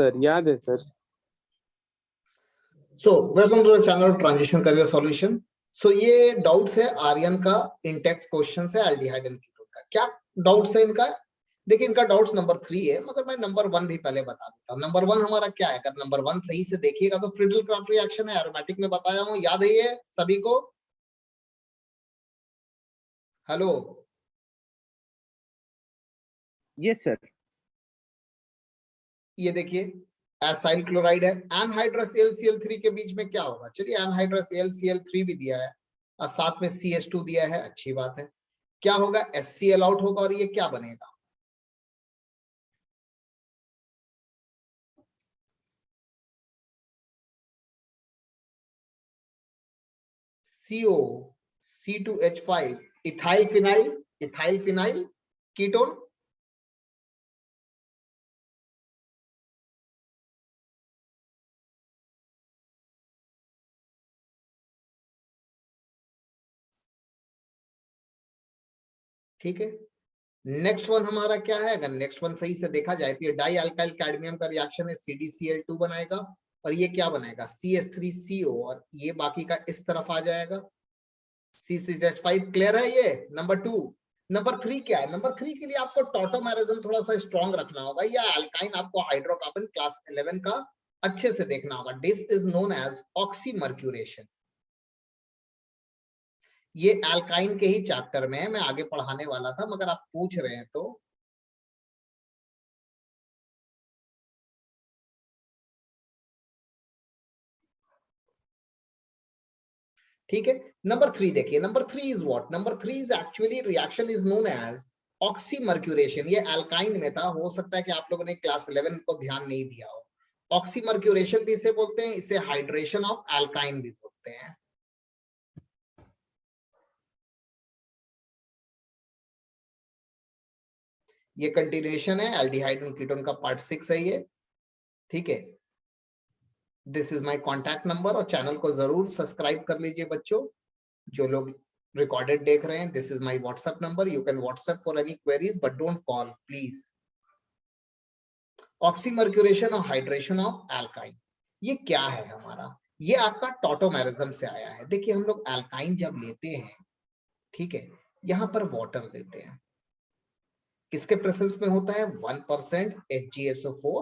Sir याद है sir. So welcome to the channel transition career solution. So ये doubts है आर्यन का, इनटेक्स क्वेश्चन है एल्डिहाइड एंड कीटोन का। क्या डाउट्स है इनका? देखिए इनका डाउट्स नंबर 3 है, मगर मैं नंबर 1 भी पहले बता देता हूँ। नंबर 1 हमारा क्या है? अगर नंबर 1 सही से देखिएगा तो फ्रीडल क्राफ्ट रिएक्शन है, एरोमेटिक में बताया हूँ, याद है ये सभी को? Hello, yes sir. ये देखिए एसाइल क्लोराइड है, एनहाइड्रस AlCl3 के बीच में क्या होगा? चलिए एनहाइड्रस AlCl3 भी दिया है और साथ में CH2 दिया है, अच्छी बात है। क्या होगा? HCl आउट होगा और ये क्या बनेगा? CO C2H5 ethyl phenyl, ethyl phenyl ketone. ठीक है, नेक्स्ट वन हमारा क्या है? अगर नेक्स्ट वन सही से देखा जाए तो ये डाई अल्काइल कैडमियम का रिएक्शन है, CdCl2 बनाएगा और ये क्या बनाएगा? CH3CO और ये बाकी का इस तरफ आ जाएगा C6H5। क्लियर है ये नंबर 2। नंबर 3 क्या है? नंबर 3 के लिए आपको टॉटोमेरिज्म थोड़ा सा स्ट्रॉन्ग रखना होगा, या अल्काइन आपको हाइड्रोकार्बन क्लास 11 का अच्छे से देखना होगा। This is known as oxymercuration. ये अल्काइन के ही चैप्टर में है, मैं आगे पढ़ाने वाला था, मगर आप पूछ रहे हैं तो ठीक है। नंबर 3 देखिए, number 3 is what? Number 3 is actually reaction is known as oxymercuration. ये अल्काइन में था, हो सकता है कि आप लोगों ने क्लास 11 को ध्यान नहीं दिया हो। ऑक्सीमर्क्यूरेशन भी इसे बोलते हैं, इसे हाइड्रेशन ऑफ अल्काइन भी बोलते हैं। ये कंटिन्यूएशन है एल्डिहाइड एंड कीटोन का पार्ट 6 है ये, ठीक है। This is my contact number और चैनल को जरूर सब्सक्राइब कर लीजिए बच्चों, जो लोग रिकॉर्डेड देख रहे हैं। This is my WhatsApp number, you can WhatsApp for any queries but don't call please. Oxymercuration और हाइड्रेशन ऑफ अल्काइन, ये क्या है हमारा? ये आपका टॉटोमेरिज्म से आया है। देखिए हम लोग अल्काइन जब लेते हैं, ठीक है, यहां पर वाटर देते हैं, किसके प्रेजेंस में होता है? 1% HgSO4,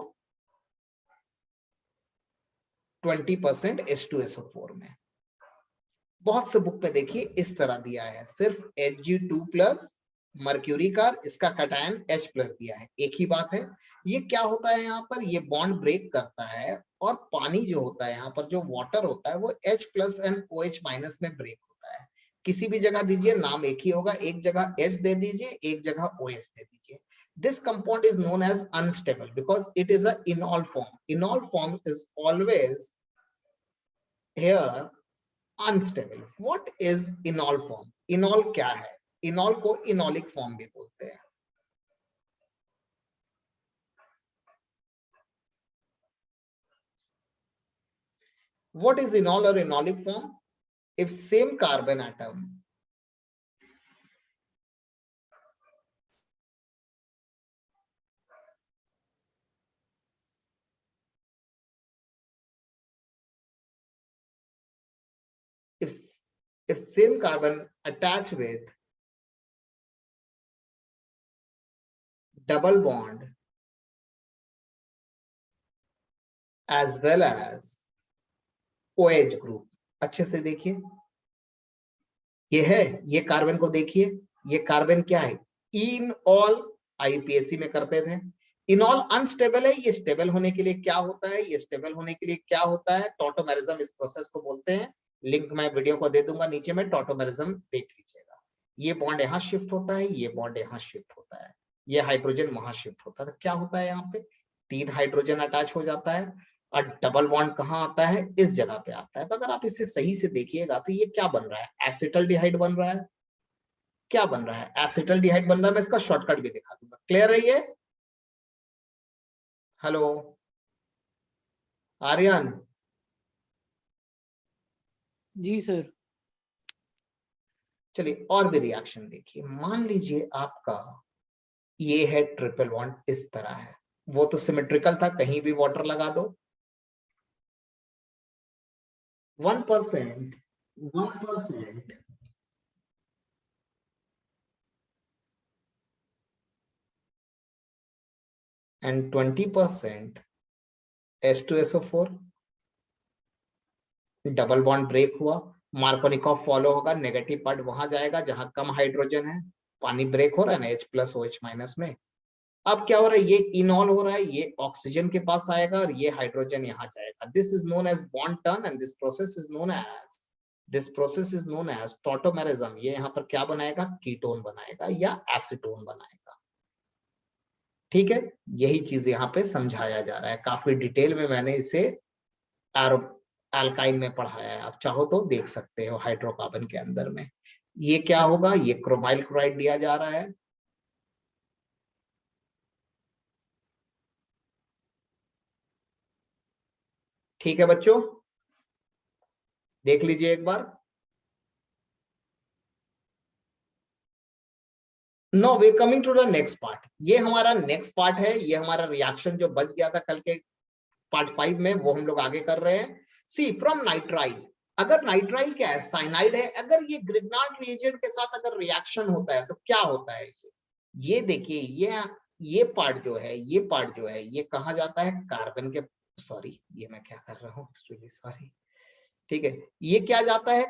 20% H2SO4 में। बहुत से बुक पे देखिए इस तरह दिया है, सिर्फ Hg2 प्लस मर्क्यूरी का, इसका कटायन H प्लस दिया है, एक ही बात है। ये क्या होता है यहाँ पर? ये बॉन्ड ब्रेक करता है और पानी जो होता है यहाँ पर, जो वाटर होता है, वो H plus and OH minus में ब्रेक होता है। किसी भी जगह दीजिए नाम एक ही होगा, एक जगह H दे दीजिए, एक जगह OH दे दीजिए। This compound is known as unstable because it is a enol form. Enol form is always here unstable. What is इनॉल form? इनॉल क्या है? इनॉल को इनॉलिक फॉर्म भी बोलते हैं। व्हाट इज इनॉल और enolic form? If same carbon atom if same carbon attach with double bond as well as OH group, अच्छे से देखिए, ये है, ये कार्बन को देखिए, ये कार्बन क्या है? इनऑल, IUPAC में करते थे। इनऑल अनस्टेबल है, ये स्टेबल होने के लिए क्या होता है? ये स्टेबल होने के लिए क्या होता है? टॉटोमेरिज्म इस प्रोसेस को बोलते हैं। लिंक मैं वीडियो को दे दूंगा नीचे में, टॉटोमेरिज्म देख लीजिएगा। ये बॉन्ड यहाँ शिफ्ट होता है, ये बॉन्ड यहाँ शिफ्ट होता है, ये हाइड्रोजन वहां शिफ्ट होता है। तो क्या होता है यहाँ पे? 3 हाइड्रोजन अटैच हो जाता है और डबल बॉन्ड कहाँ आता है? इस जगह पे आता है। तो अगर आप इसे सही से देखिएगा तो ये क्या बन रहा है? एसिटल्डिहाइड बन रहा है। क्या बन रहा है? एसिटल्डिहाइड बन रहा है। मैं इसका शॉर्टकट भी दिखा दूंगा। क्लियर है ये? हेलो आर्यन? जी सर। चलिए और भी रिएक्शन देखिए। मान लीजिए आपका ये है ट्रिपल बॉन्ड, इस तरह है, वो तो सिमेट्रिकल था, कहीं भी वाटर लगा दो। 1% 1% and 20% H2SO4, double bond break हुआ, मार्कोनिकॉफ फॉलो होगा, नेगेटिव पार्ट वहां जाएगा जहां कम हाइड्रोजन है, पानी ब्रेक हो रहा है ना H+OH- में। अब क्या हो रहा है, ये इनॉल हो रहा है, ये ऑक्सीजन के पास आएगा और ये हाइड्रोजन यहाँ जाएगा। This is known as bond turn and this process is known as tautomerism. ये यहाँ पर क्या बनाएगा, कीटोन बनाएगा या एसीटोन बनाएगा। ठीक है, यही चीज यहाँ पे समझाया जा रहा है, काफी डिटेल में मैंने इसे अल्काइन में पढ़ाया है, आप चाहो तो देख सकते हो हाइड्रोकार्बन के अंदर में। ये क्या होगा, ये क्रोमाइल क्लोराइड दिया जा रहा है, ठीक है बच्चों, देख लीजिए एक बार। No way coming to the next part, ये हमारा नेक्स्ट पार्ट है, ये हमारा रिएक्शन जो बच गया था कल के पार्ट 5 में, वो हम लोग आगे कर रहे हैं। सी फ्रॉम नाइट्राइल, अगर नाइट्राइल क्या है, साइनाइड है, अगर ये ग्रिग्नार्ड रिएजेंट के साथ अगर रिएक्शन होता है तो क्या होता है, ये देखिए, ये पार्ट जो है, ये पार्ट जो है, ये कहा जाता है कार्बन के, सॉरी ये मैं क्या कर रहा हूँ, सॉरी, ठीक है, ये क्या जाता है,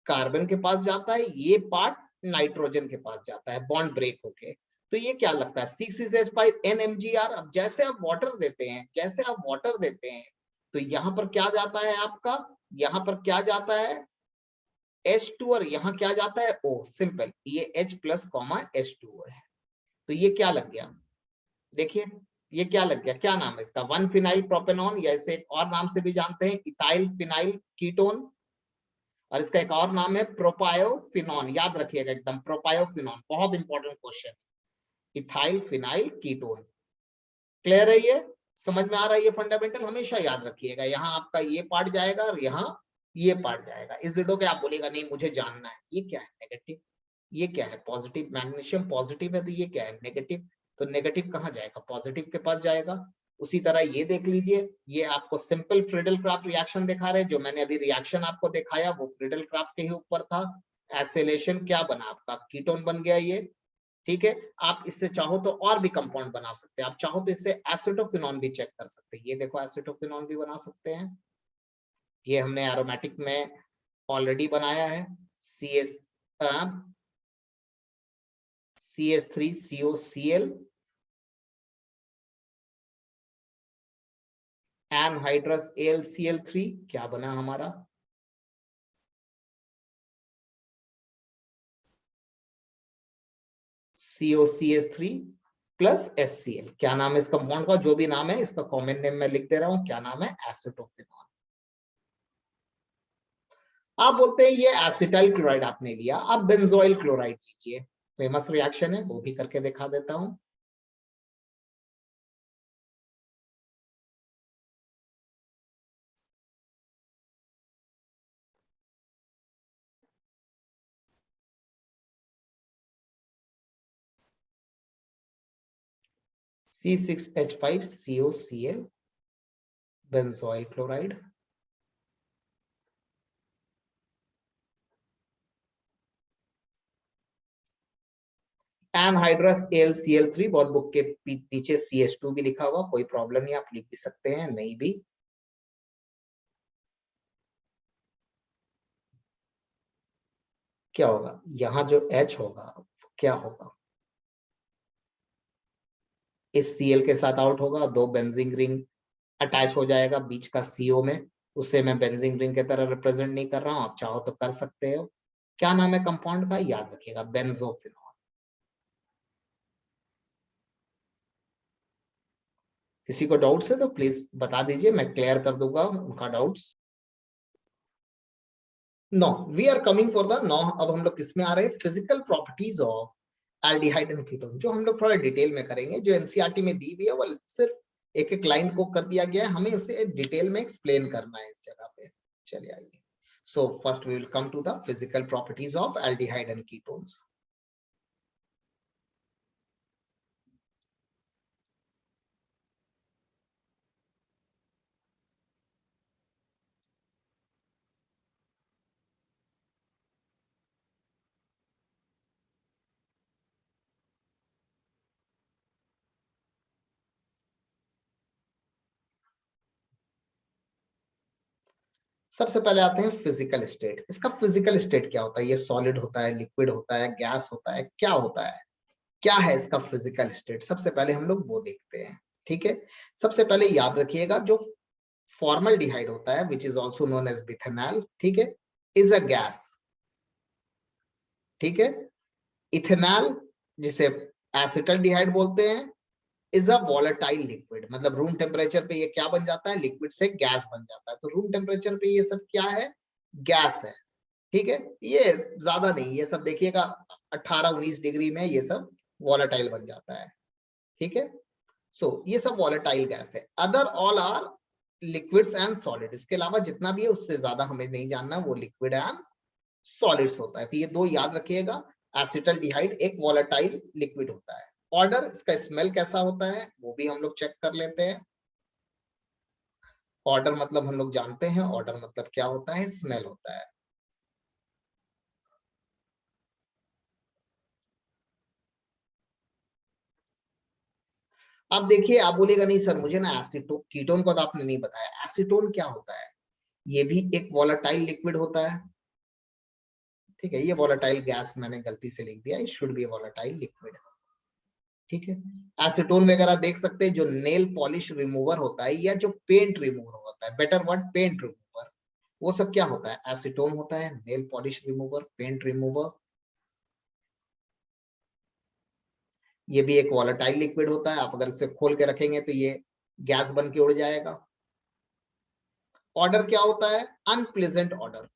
कार्बन के पास जाता है, ये पार्ट नाइट्रोजन के पास जाता है, बॉन्ड ब्रेक होके। तो ये क्या लगता है, 6H5 NMgR। अब जैसे आप वाटर देते हैं, जैसे आप वाटर देते हैं, तो यहाँ पर क्या जाता है आपका, यहाँ पर क्या जाता है H2 और यहाँ क्या जाता है O, सिंपल, ये H+, H2O है। तो ये क्या लग गया, देखिए ये क्या लग गया, क्या नाम है इसका, 1-फिनाइल प्रोपेनॉन, या इसे एक और नाम से भी जानते हैं इथाइल फिनाइल कीटोन, और इसका एक और नाम है प्रोपायोफिनॉन, याद रखिएगा एकदम, प्रोपायोफिनॉन, बहुत important question, ethyl phenyl ketone. Clear है, ये समझ में आ रहा है, ये फंडामेंटल हमेशा याद रखिएगा, यहाँ आपका ये पार्ट जाएगा और यहाँ ये पार्ट जाएगा। इजिडो के आप बोलेगा नहीं मुझे जानना है, ये क्या है नेगेटिव, ये क्या है पॉजिटिव, मैग्नीशियम पॉजिटिव है, तो ये क्या है नेगेटिव, तो नेगेटिव कहाँ जाएगा, पॉजिटिव के पास जाएगा। उसी तरह ये देख लीजिए, ये आपको सिंपल फ्रीडल क्राफ्ट रिएक्शन दिखा रहे हैं, जो मैंने अभी रिएक्शन आपको दिखाया वो फ्रीडल क्राफ्ट के ही ऊपर था। एसिलेशन क्या बना आपका, कीटोन बन गया ये, ठीक है। आप इससे चाहो तो और भी कंपाउंड बना सकते हैं, आप चाहो तो इससे एसिटोफिनॉन भी चेक कर सकते हैं, ये देखो एसिटोफिनॉन भी बना सकते हैं, ये हमने एरोमेटिक में ऑलरेडी बनाया है, CH3COCl एनहाइड्रस AlCl3, क्या बना हमारा, COCH3 प्लस HCl, क्या नाम है इस कंपाउंड का, जो भी नाम है इसका कॉमन नेम मैं लिख दे रहा हूं, क्या नाम है, एसिटोफिनॉन। आप बोलते हैं ये एसिटाइल क्लोराइड आपने लिया, आप बेंजोइल क्लोराइड लीजिए, फेमस रिएक्शन है, वो भी करके दिखा देता हूं। C6H5COCl benzoyl chloride, anhydrous AlCl3, बहुत बुक के पीछे CH2 भी लिखा हुआ, कोई प्रॉब्लम नहीं, आप लिख भी सकते हैं, नहीं भी। क्या होगा, यहाँ जो H होगा क्या होगा, इस Cl के साथ आउट होगा, दो बेंजीन रिंग अटैच हो जाएगा बीच का CO में, उसे मैं बेंजीन रिंग की तरह रिप्रेजेंट नहीं कर रहा हूं, आप चाहो तो कर सकते हो। क्या नाम है कंपाउंड का, याद रखिएगा बेंजोफिनॉल। किसी को डाउट्स है तो प्लीज बता दीजिए, मैं क्लियर कर दूंगा उनका doubts. No we are coming for the no, अब हम लोग किसमें आ रहे हैं, physical properties of aldehyde and ketone, जो हम लोग थोड़ा डिटेल में करेंगे, जो एनसीईआरटी में दी हुई है वो सिर्फ एक एक लाइन को कर दिया गया है, हमें उसे डिटेल में एक्सप्लेन करना है इस जगह पे। चलिए आइए, so first we will come to the physical properties of aldehyde and ketones. सबसे पहले आते हैं फिजिकल स्टेट। इसका फिजिकल स्टेट क्या होता है? ये सॉलिड होता है, लिक्विड होता है, गैस होता है, क्या होता है? क्या है इसका फिजिकल स्टेट? सबसे पहले हम लोग वो देखते हैं। ठीक है, सबसे पहले याद रखिएगा जो फॉर्मल्डिहाइड होता है which is also known as methanal, ठीक है, इज अ गैस। ठीक है, इथेनॉल जिसे एसिटल्डिहाइड बोलते हैं इज अ वॉलेटाइल लिक्विड, मतलब रूम टेम्परेचर पे ये क्या बन जाता है? लिक्विड से गैस बन जाता है। तो रूम टेम्परेचर पे ये सब क्या है? गैस है। ठीक है, ये ज्यादा नहीं, ये सब देखिएगा 18-19 डिग्री में ये सब वॉलेटाइल बन जाता है। ठीक है, सो ये सब वॉलेटाइल गैस है। Other all are liquids and solid. इसके अलावा जितना भी है उससे ज्यादा हमें नहीं जानना, वो लिक्विड एंड सॉलिड्स होता है। तो ये दो याद रखिएगा। एसिटल्डिहाइड एक वॉलेटाइल लिक्विड होता है। ऑर्डर, इसका स्मेल कैसा होता है वो भी हम लोग चेक कर लेते हैं। ऑर्डर मतलब हम लोग जानते हैं, ऑर्डर मतलब क्या होता है? स्मेल होता है। अब देखिए, आप बोलेगा नहीं सर मुझे ना एसीटोन, कीटोन को तो आपने नहीं बताया। एसीटोन क्या होता है? ये भी एक वॉलेटाइल लिक्विड होता है। ठीक है, ये वॉलेटाइल गैस मैंने गलती से लिख दिया, it should be volatile liquid. ठीक है, एसीटोन वगैरह देख सकते हैं। जो नेल पॉलिश रिमूवर होता है या जो पेंट रिमूवर होता है, बेटर वर्ड पेंट रिमूवर, वो सब क्या होता है? एसीटोन होता है। Nail polish remover, paint remover, ये भी एक वॉलेटाइल लिक्विड होता है। आप अगर इसे खोल के रखेंगे तो ये गैस बन के उड़ जाएगा। ऑर्डर क्या होता है? Unpleasant order.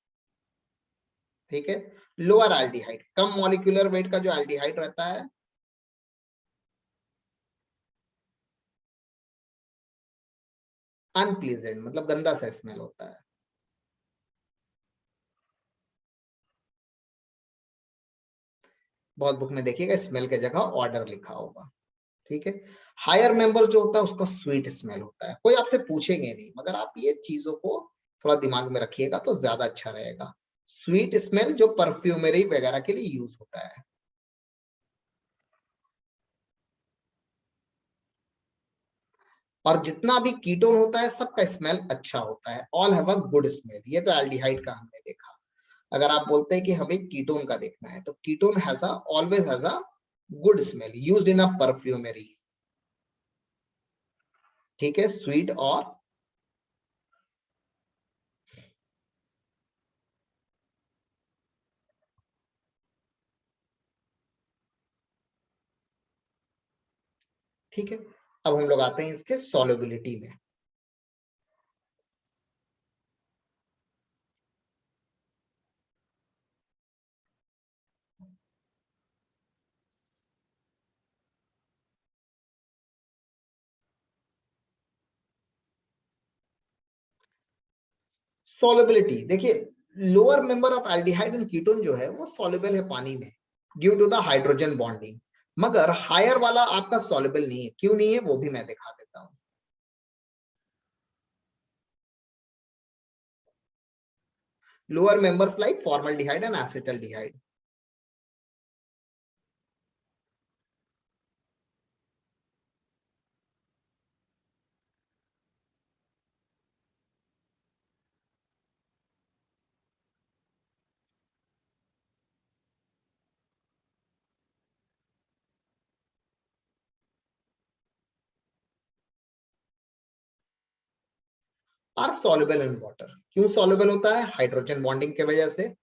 ठीक है, लोअर एल्डिहाइड, कम मॉलिक्यूलर वेट का जो एल्डिहाइड रहता है, अनप्लीजेंट मतलब गंदा सा स्मेल होता है। बहुत बुक में देखिएगा स्मेल के जगह ऑर्डर लिखा होगा। ठीक है, हायर मेंबर जो होता है उसका स्वीट स्मेल होता है। कोई आपसे पूछेंगे नहीं, मगर आप ये चीजों को थोड़ा दिमाग में रखिएगा तो ज्यादा अच्छा रहेगा। स्वीट स्मेल जो परफ्यूमरी वगैरह के लिए यूज होता है। और जितना भी कीटोन होता है सबका स्मेल अच्छा होता है। All have a good smell. ये तो एल्डिहाइड का हमने देखा। अगर आप बोलते हैं कि हमें कीटोन का देखना है तो ketone has a always has a good smell used in a perfumery. ठीक है, स्वीट और ठीक है, अब हम लोग आते हैं इसके सॉल्युबिलिटी में। सॉल्युबिलिटी देखिए, lower member of aldehyde and ketone जो है वो सॉल्युबल है पानी में due to the hydrogen bonding. मगर हायर वाला आपका सॉल्युबल नहीं है। क्यों नहीं है वो भी मैं दिखा देता हूं। Lower members like formaldehyde and acetaldehyde. Are soluble in water. क्यों सॉल्युबल होता है? हाइड्रोजन बॉन्डिंग की वजह से।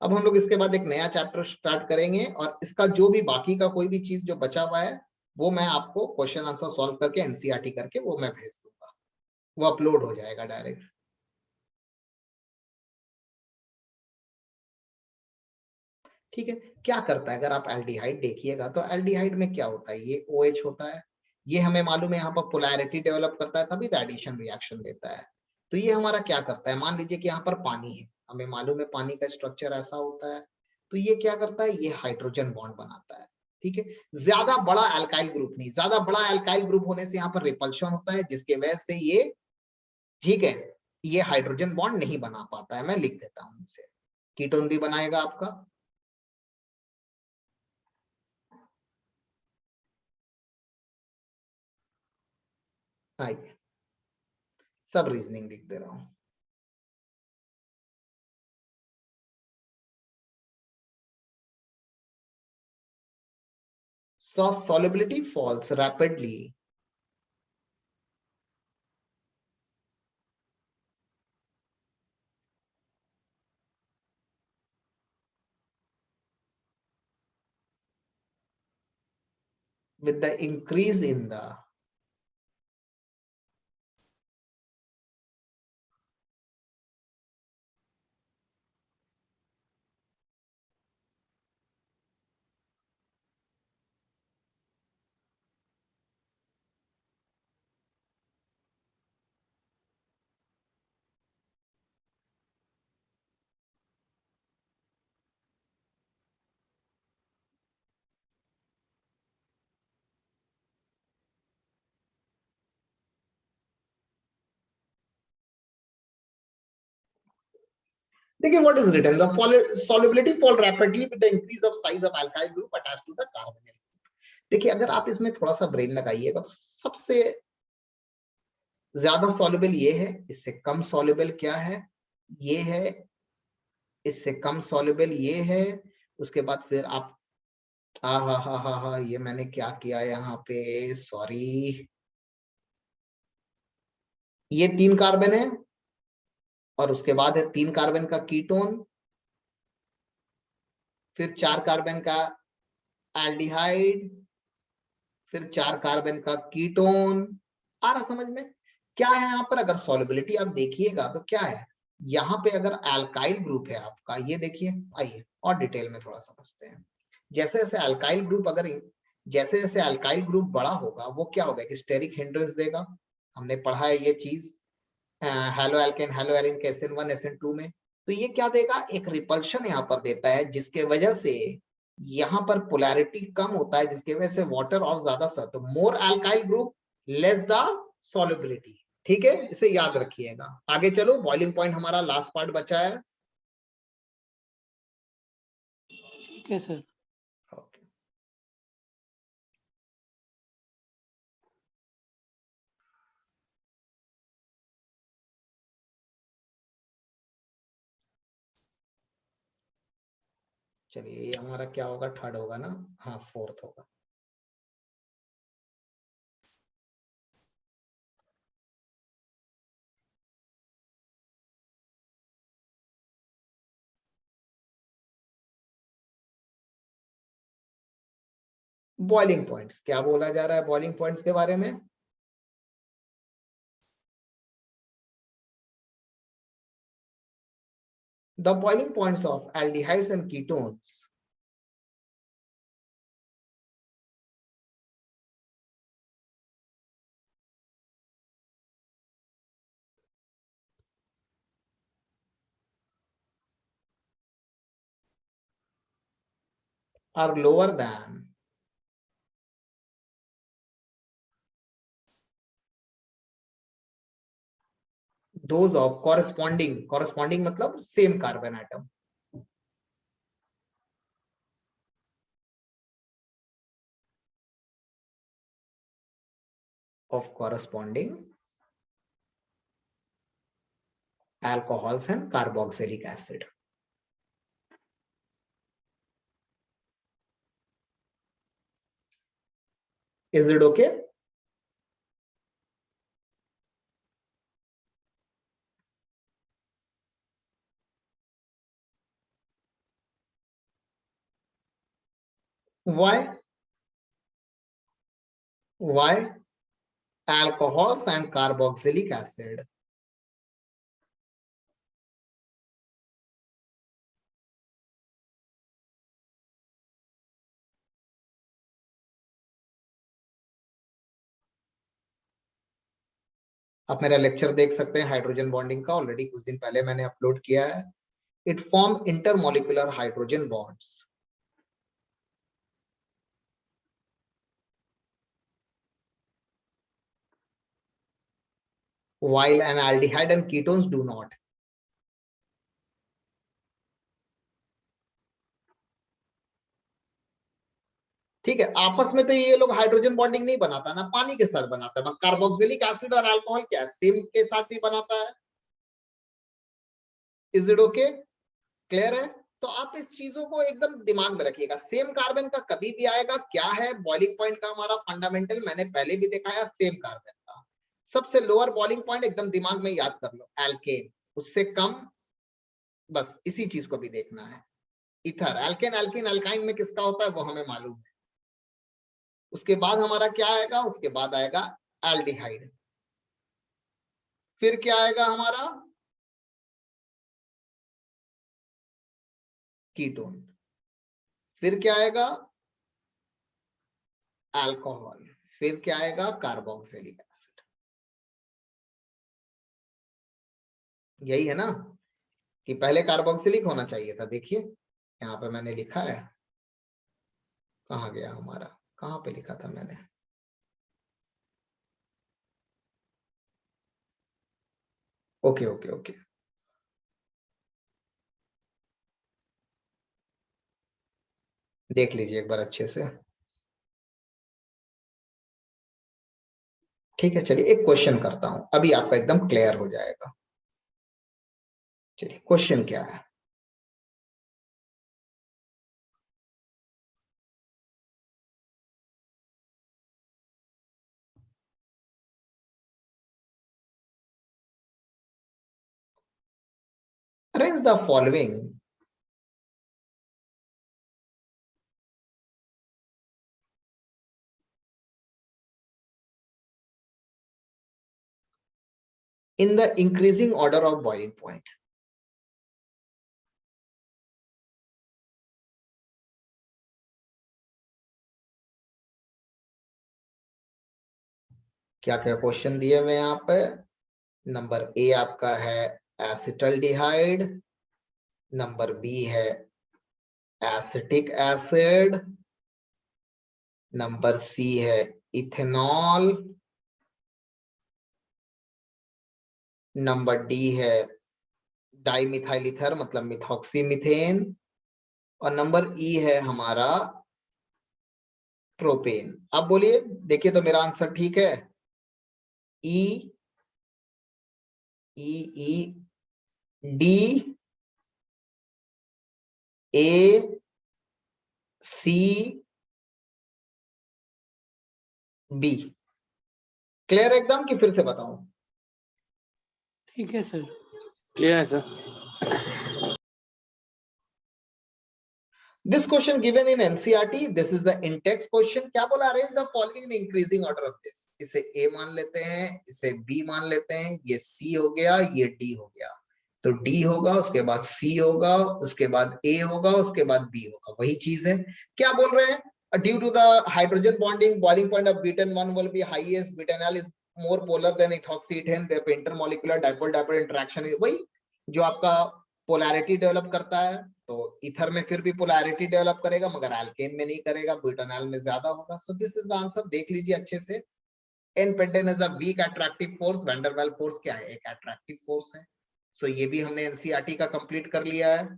अब हम लोग इसके बाद एक नया चैप्टर स्टार्ट करेंगे और इसका जो भी बाकी का कोई भी चीज जो बचा हुआ है वो मैं आपको क्वेश्चन आंसर सॉल्व करके एनसीईआरटी करके वो मैं भेज दूंगा। वो अपलोड हो जाएगा डायरेक्ट। ठीक है, क्या करता है? अगर आप एल्डिहाइड देखिएगा तो एल्डिहाइड में क्या होता है? ये OH होता है। ये हमें मालूम है यहाँ पर पोलैरिटी डेवलप करता है तभी तो एडिशन रिएक्शन देता है। तो ये हमारा क्या करता है, मान लीजिए कि यहाँ पर पानी है, हमें मालूम है पानी का स्ट्रक्चर ऐसा होता है, तो ये क्या करता है, ये हाइड्रोजन बॉन्ड बनाता है। ठीक है, ज्यादा बड़ा अल्काइल ग्रुप नहीं, ज्यादा बड़ा अल्काइल ग्रुप होने से यहाँ पर रिपल्शन होता है, जिसके वजह से ये, ठीक है, ये हाइड्रोजन बॉन्ड नहीं बना पाता है। मैं लिख देता हूं इसे, कीटोन भी बनाएगा आपका। आइए, सब रीजनिंग लिख दे रहा हूं। Soft solubility falls rapidly with the increase in the देखिए what is written, the solubility fall rapidly with the increase of size of alkyl group attached to the carbonyl. देखिए अगर आप इसमें थोड़ा सा ब्रेन लगाइएगा तो सबसे ज्यादा सॉल्युबल ये है, इससे कम सॉल्युबल क्या है, ये है, इससे कम सॉल्युबल ये है, उसके बाद फिर आप, हा, ये मैंने क्या किया यहाँ पे, सॉरी, ये 3 कार्बन है और उसके बाद है 3 कार्बन का कीटोन, फिर 4 कार्बन का एल्डिहाइड, फिर 4 कार्बन का कीटोन। आ रहा समझ में क्या है यहाँ पर, अगर सॉल्युबिलिटी आप देखिएगा तो क्या है, यहाँ पे अगर अल्काइल ग्रुप है आपका, ये देखिए, आइए और डिटेल में थोड़ा समझते हैं। जैसे जैसे अल्काइल ग्रुप, अगर जैसे जैसे अल्काइल ग्रुप बड़ा होगा वो क्या होगा कि स्टेरिक हिंड्रेंस देगा, हमने पढ़ा है ये चीज हेलो एल्केन हेलो एरिन के SN1 SN2 में। तो ये क्या देगा, एक रिपल्शन यहाँ पर देता है, जिसके वजह से यहाँ पर पोलैरिटी कम होता है, जिसकी वजह से वाटर और ज्यादा, तो more alkyl group less the solubility. ठीक है, इसे याद रखिएगा। आगे चलो, बॉइलिंग पॉइंट हमारा लास्ट पार्ट बचा है। ठीक है सर। Okay. चलिए, ये हमारा क्या होगा, थर्ड होगा ना, हाँ फोर्थ होगा। बॉइलिंग पॉइंट्स, क्या बोला जा रहा है बॉइलिंग पॉइंट्स के बारे में, the boiling points of aldehydes and ketones are lower than those of corresponding मतलब same carbon atom of corresponding alcohols and carboxylic acid. Is it okay? Why alcohols and carboxylic acid आप मेरा lecture देख सकते हैं hydrogen bonding का, already कुछ दिन पहले मैंने अपलोड किया है। It form intermolecular hydrogen bonds. while an aldehyde and ketones do not. ठीक है, आपस में तो ये लोग हाइड्रोजन बॉन्डिंग नहीं बनाता ना, पानी के साथ बनाता है। कार्बोक्सिलिक एसिड और अल्कोहल क्या सेम के साथ भी बनाता है। Is it okay? क्लियर है? तो आप इस चीजों को एकदम दिमाग में रखिएगा। सेम कार्बन का कभी भी आएगा, क्या है बॉइलिंग पॉइंट का हमारा फंडामेंटल, मैंने पहले भी दिखाया। सेम कार्बन का सबसे लोअर बॉइलिंग पॉइंट एकदम दिमाग में याद कर लो, एल्केन। उससे कम, बस इसी चीज को भी देखना है। इथर, एल्केन, एल्कीन, एल्काइन में किसका होता है वो हमें मालूम है। उसके बाद हमारा क्या आएगा? उसके बाद आएगा एल्डिहाइड। फिर क्या आएगा हमारा? कीटोन। फिर क्या आएगा? अल्कोहल। फिर क्या आएगा? Carboxylic acid. यही है ना कि पहले कार्बोक्सिलिक होना चाहिए था। देखिए यहाँ पे मैंने लिखा है, कहाँ गया हमारा, कहाँ पे लिखा था मैंने? ओके ओके ओके, देख लीजिए एक बार अच्छे से। ठीक है, चलिए एक क्वेश्चन करता हूं, अभी आपका एकदम क्लियर हो जाएगा। चलिए क्वेश्चन क्या है? Arrange the following in the increasing order of boiling point. क्या क्या क्वेश्चन दिए हुए यहाँ पे? नंबर ए आपका है एसिटल्डिहाइड, नंबर बी है एसिटिक एसिड, नंबर सी है इथेनॉल, नंबर डी है डाइमिथाइल ईथर मतलब मिथॉक्सी मीथेन, और नंबर ई है हमारा प्रोपेन। अब बोलिए, देखिए तो मेरा आंसर ठीक है। E E E D A C B. Clear एकदम कि फिर से बताऊं? ठीक है सर। क्लियर है sir. This question given in NCERT, this is the in-text question. क्या बोला? Arrange the following in increasing order of this. इसे A मान लेते हैं, इसे B मान लेते हैं, ये C हो गया, ये D हो गया। तो D होगा, उसके बाद C होगा, उसके बाद A होगा, उसके बाद B होगा। वही चीज है। क्या बोल रहे हैं? Due to the hydrogen bonding, boiling point of butane 1 will be highest. Butanol is more polar than ethoxyethane. Therefore, intermolecular dipole-dipole interaction है वही जो आपका पोलैरिटी डेवलप करता है। तो ईथर में फिर भी पोलैरिटी डेवलप करेगा, मगर एल्केन में नहीं करेगा, ब्यूटानॉल में ज्यादा होगा। So this is the answer. देख लीजिए अच्छे से। N pentane is a weak attractive force. Van der Waals force क्या है? एक अट्रैक्टिव फोर्स है। सो ये भी हमने एनसीईआरटी का कंप्लीट कर लिया है।